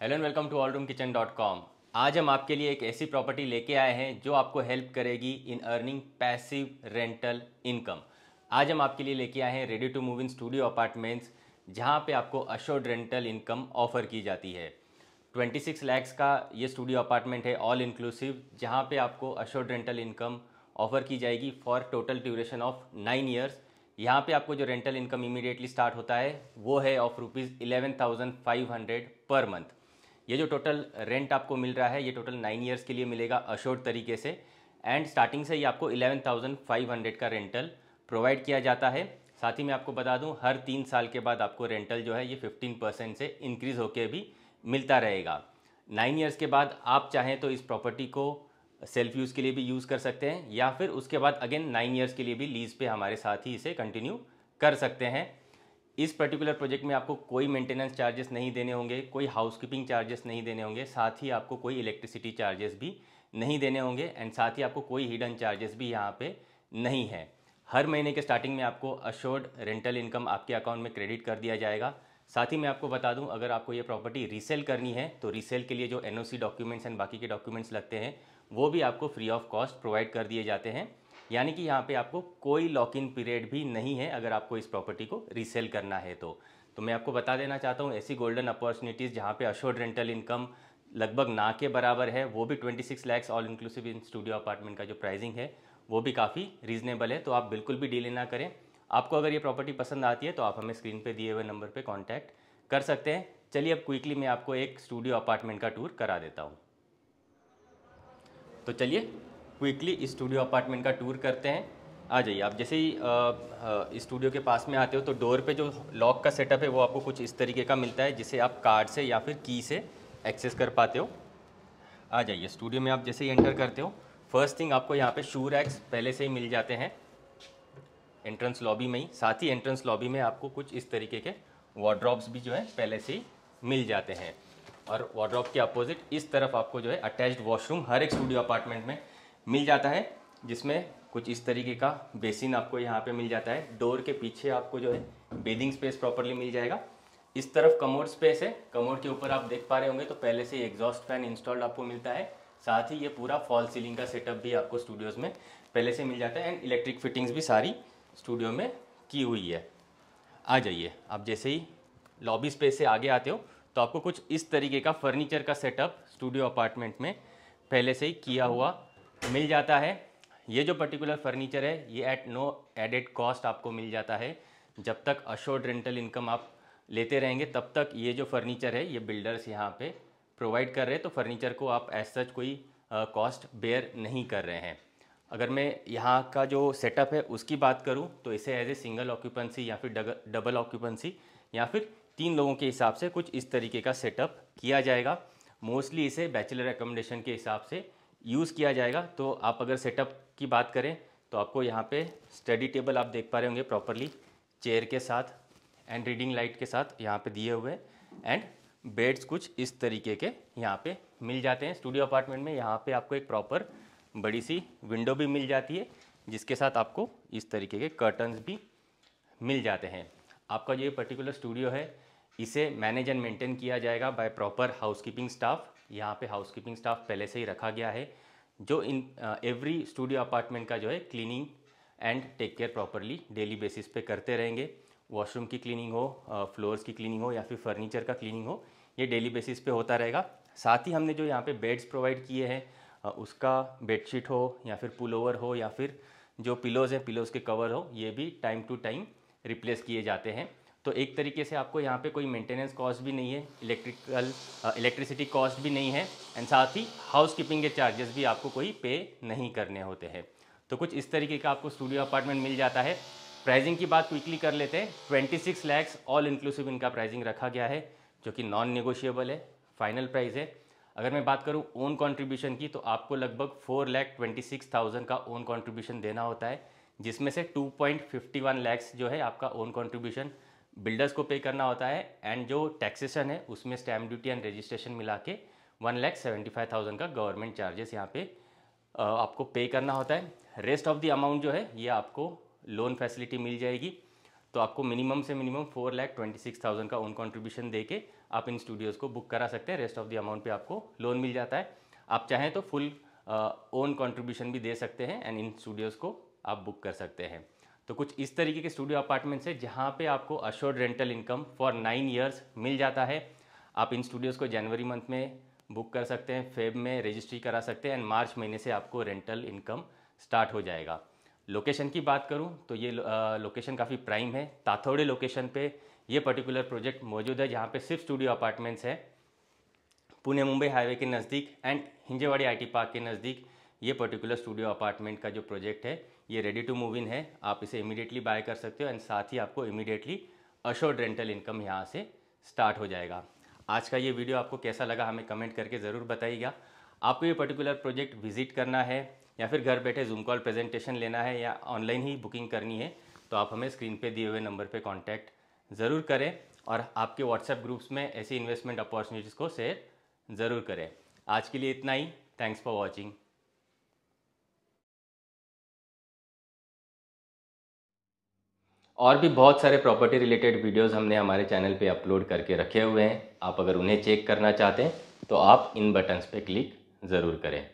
Hello and welcome to allroomkitchen.com। आज हम आपके लिए एक ऐसी प्रॉपर्टी लेके आए हैं जो आपको हेल्प करेगी in earning passive rental income. आज हम आपके लिए लेके आए हैं ready to move in studio apartments, जहां पे आपको अश्योर्ड रेंटल इनकम ऑफर की जाती है। 26 लैक्स का ये स्टूडियो अपार्टमेंट है ऑल इंक्लूसिव, जहां पे आपको अश्योर्ड रेंटल इनकम ऑफर की जाएगी for total duration of 9 years. यहाँ पे आपको जो रेंटल इनकम इमीडिएटली स्टार्ट होता है वो है ऑफ ₹11,500 पर मंथ। ये जो टोटल रेंट आपको मिल रहा है ये टोटल 9 ईयर्स के लिए मिलेगा अश्योर्ड तरीके से, एंड स्टार्टिंग से ही आपको 11,500 का रेंटल प्रोवाइड किया जाता है। साथ ही मैं आपको बता दूं, हर 3 साल के बाद आपको रेंटल जो है ये 15% से इंक्रीज़ होकर भी मिलता रहेगा। 9 ईयर्स के बाद आप चाहें तो इस प्रॉपर्टी को सेल्फ यूज़ के लिए भी यूज़ कर सकते हैं, या फिर उसके बाद अगेन 9 ईयर्स के लिए भी लीज पे हमारे साथ ही इसे कंटिन्यू कर सकते हैं। इस पर्टिकुलर प्रोजेक्ट में आपको कोई मेंटेनेंस चार्जेस नहीं देने होंगे, कोई हाउसकीपिंग चार्जेस नहीं देने होंगे, साथ ही आपको कोई इलेक्ट्रिसिटी चार्जेस भी नहीं देने होंगे, एंड साथ ही आपको कोई हिडन चार्जेस भी यहाँ पे नहीं है। हर महीने के स्टार्टिंग में आपको अश्योर्ड रेंटल इनकम आपके अकाउंट में क्रेडिट कर दिया जाएगा। साथ ही मैं आपको बता दूं, अगर आपको ये प्रॉपर्टी रीसेल करनी है तो रीसेल के लिए जो एनओसी डॉक्यूमेंट्स एंड बाकी के डॉक्यूमेंट्स लगते हैं वो भी आपको फ्री ऑफ कॉस्ट प्रोवाइड कर दिए जाते हैं। यानी कि यहाँ पे आपको कोई लॉक इन पीरियड भी नहीं है अगर आपको इस प्रॉपर्टी को रीसेल करना है तो मैं आपको बता देना चाहता हूँ, ऐसी गोल्डन अपॉर्चुनिटीज़ जहाँ पे अश्योर्ड रेंटल इनकम लगभग ना के बराबर है, वो भी 26 lakhs all inclusive in studio apartment का जो प्राइसिंग है वो भी काफ़ी रीजनेबल है। तो आप बिल्कुल भी डिले ना करें। आपको अगर ये प्रॉपर्टी पसंद आती है तो आप हमें स्क्रीन पे दिए हुए नंबर पे कांटेक्ट कर सकते हैं। चलिए अब क्विकली मैं आपको एक स्टूडियो अपार्टमेंट का टूर करा देता हूँ। तो चलिए क्विकली इस स्टूडियो अपार्टमेंट का टूर करते हैं। आ जाइए आप। जैसे ही इस स्टूडियो के पास में आते हो तो डोर पे जो लॉक का सेटअप है वो आपको कुछ इस तरीके का मिलता है, जिसे आप कार्ड से या फिर की से एक्सेस कर पाते हो। आ जाइए स्टूडियो में। आप जैसे ही एंटर करते हो, फर्स्ट थिंग आपको यहाँ पे शू रैक्स पहले से ही मिल जाते हैं एंट्रेंस लॉबी में ही। साथ ही एंट्रेंस लॉबी में आपको कुछ इस तरीके के वार्डरोब्स भी जो है पहले से ही मिल जाते हैं, और वार्डरोब के अपोजिट इस तरफ आपको जो है अटैच्ड वॉशरूम हर एक स्टूडियो अपार्टमेंट में मिल जाता है, जिसमें कुछ इस तरीके का बेसिन आपको यहाँ पे मिल जाता है। डोर के पीछे आपको जो है बेदिंग स्पेस प्रॉपरली मिल जाएगा। इस तरफ कमोड स्पेस है। कमोड के ऊपर आप देख पा रहे होंगे तो पहले से एग्जॉस्ट फैन इंस्टॉल्ड आपको मिलता है। साथ ही ये पूरा फॉल सीलिंग का सेटअप भी आपको स्टूडियोज़ में पहले से मिल जाता है, एंड इलेक्ट्रिक फिटिंग्स भी सारी स्टूडियो में की हुई है। आ जाइए आप। जैसे ही लॉबी स्पेस से आगे आते हो तो आपको कुछ इस तरीके का फर्नीचर का सेटअप स्टूडियो अपार्टमेंट में पहले से ही किया हुआ मिल जाता है। ये जो पर्टिकुलर फर्नीचर है ये एट नो एडेड कॉस्ट आपको मिल जाता है। जब तक अश्योर्ड रेंटल इनकम आप लेते रहेंगे तब तक ये जो फर्नीचर है ये बिल्डर्स यहाँ पे प्रोवाइड कर रहे हैं, तो फर्नीचर को आप एज सच कोई कॉस्ट बेयर नहीं कर रहे हैं। अगर मैं यहाँ का जो सेटअप है उसकी बात करूँ तो इसे एज ए सिंगल ऑक्यूपेंसी या फिर डबल ऑक्यूपेंसी या फिर 3 लोगों के हिसाब से कुछ इस तरीके का सेटअप किया जाएगा। मोस्टली इसे बैचलर एकोमोडेशन के हिसाब से यूज़ किया जाएगा। तो आप अगर सेटअप की बात करें तो आपको यहाँ पे स्टडी टेबल आप देख पा रहे होंगे प्रॉपरली चेयर के साथ एंड रीडिंग लाइट के साथ यहाँ पे दिए हुए, एंड बेड्स कुछ इस तरीके के यहाँ पे मिल जाते हैं। स्टूडियो अपार्टमेंट में यहाँ पे आपको एक प्रॉपर बड़ी सी विंडो भी मिल जाती है, जिसके साथ आपको इस तरीके के कर्टन्स भी मिल जाते हैं। आपका जो ये पर्टिकुलर स्टूडियो है इसे मैनेज एंड मेंटेन किया जाएगा बाय प्रॉपर हाउसकीपिंग स्टाफ। यहाँ पे हाउसकीपिंग स्टाफ पहले से ही रखा गया है जो इन एवरी स्टूडियो अपार्टमेंट का जो है cleaning and take care properly daily basis पे करते रहेंगे। वॉशरूम की क्लीनिंग हो, फ्लोर्स की क्लीनिंग हो या फिर फर्नीचर का क्लीनिंग हो, ये डेली बेसिस पे होता रहेगा। साथ ही हमने जो यहाँ पे बेड्स प्रोवाइड किए हैं उसका बेडशीट हो या फिर पुल ओवर हो या फिर जो पिलोज़ हैं पिलोज़ के कवर हो, ये भी टाइम टू टाइम रिप्लेस किए जाते हैं। तो एक तरीके से आपको यहाँ पे कोई मेंटेनेंस कॉस्ट भी नहीं है, इलेक्ट्रिसिटी कॉस्ट भी नहीं है, एंड साथ ही हाउस कीपिंग के चार्जेस भी आपको कोई पे नहीं करने होते हैं। तो कुछ इस तरीके का आपको स्टूडियो अपार्टमेंट मिल जाता है। प्राइसिंग की बात क्विकली कर लेते हैं। 26 लैक्स ऑल इंक्लूसिव इनका प्राइसिंग रखा गया है, जो कि नॉन नेगोशिएबल है, फाइनल प्राइस है। अगर मैं बात करूं ओन कंट्रीब्यूशन की तो आपको लगभग 4,26,000 का ओन कंट्रीब्यूशन देना होता है, जिसमें से 2.51 लैक्स जो है आपका ओन कंट्रीब्यूशन बिल्डर्स को पे करना होता है, एंड जो टैक्सेशन है उसमें स्टैम्प ड्यूटी एंड रजिस्ट्रेशन मिला के 1,75,000 का गवर्नमेंट चार्जेस यहाँ पे आपको पे करना होता है। रेस्ट ऑफ द अमाउंट जो है ये आपको लोन फैसिलिटी मिल जाएगी। तो आपको मिनिमम से मिनिमम 4,26,000 का ओन कंट्रीब्यूशन दे के आप इन स्टूडियोज़ को बुक करा सकते हैं। रेस्ट ऑफ द अमाउंट पे आपको लोन मिल जाता है। आप चाहें तो फुल ओन कंट्रीब्यूशन भी दे सकते हैं एंड इन स्टूडियोज़ को आप बुक कर सकते हैं। तो कुछ इस तरीके के स्टूडियो अपार्टमेंट्स है जहाँ पे आपको assured rental income for 9 years मिल जाता है। आप इन स्टूडियोज़ को जनवरी मंथ में बुक कर सकते हैं, फेब में रजिस्ट्री करा सकते हैं एंड मार्च महीने से आपको रेंटल इनकम स्टार्ट हो जाएगा। लोकेशन की बात करूं तो ये लोकेशन काफ़ी प्राइम है। ताथौड़े लोकेशन पे ये पर्टिकुलर प्रोजेक्ट मौजूद है, जहाँ पे सिर्फ स्टूडियो अपार्टमेंट्स है। पुणे मुंबई हाईवे के नज़दीक एंड हिंजेवाड़ी आईटी पार्क के नज़दीक ये पर्टिकुलर स्टूडियो अपार्टमेंट का जो प्रोजेक्ट है ये रेडी टू मूव इन है। आप इसे इमीडिएटली बाय कर सकते हो एंड साथ ही आपको इमीडिएटली अश्योर्ड रेंटल इनकम यहाँ से स्टार्ट हो जाएगा। आज का ये वीडियो आपको कैसा लगा हमें कमेंट करके ज़रूर बताइएगा। आपको ये पर्टिकुलर प्रोजेक्ट विजिट करना है या फिर घर बैठे जूम कॉल प्रेजेंटेशन लेना है या ऑनलाइन ही बुकिंग करनी है तो आप हमें स्क्रीन पे दिए हुए नंबर पे कांटेक्ट ज़रूर करें और आपके व्हाट्सएप ग्रुप्स में ऐसी इन्वेस्टमेंट अपॉर्चुनिटीज़ को शेयर ज़रूर करें। आज के लिए इतना ही। Thanks for watching. और भी बहुत सारे प्रॉपर्टी रिलेटेड वीडियोस हमने हमारे चैनल पे अपलोड करके रखे हुए हैं। आप अगर उन्हें चेक करना चाहते हैं तो आप इन बटन्स पे क्लिक ज़रूर करें।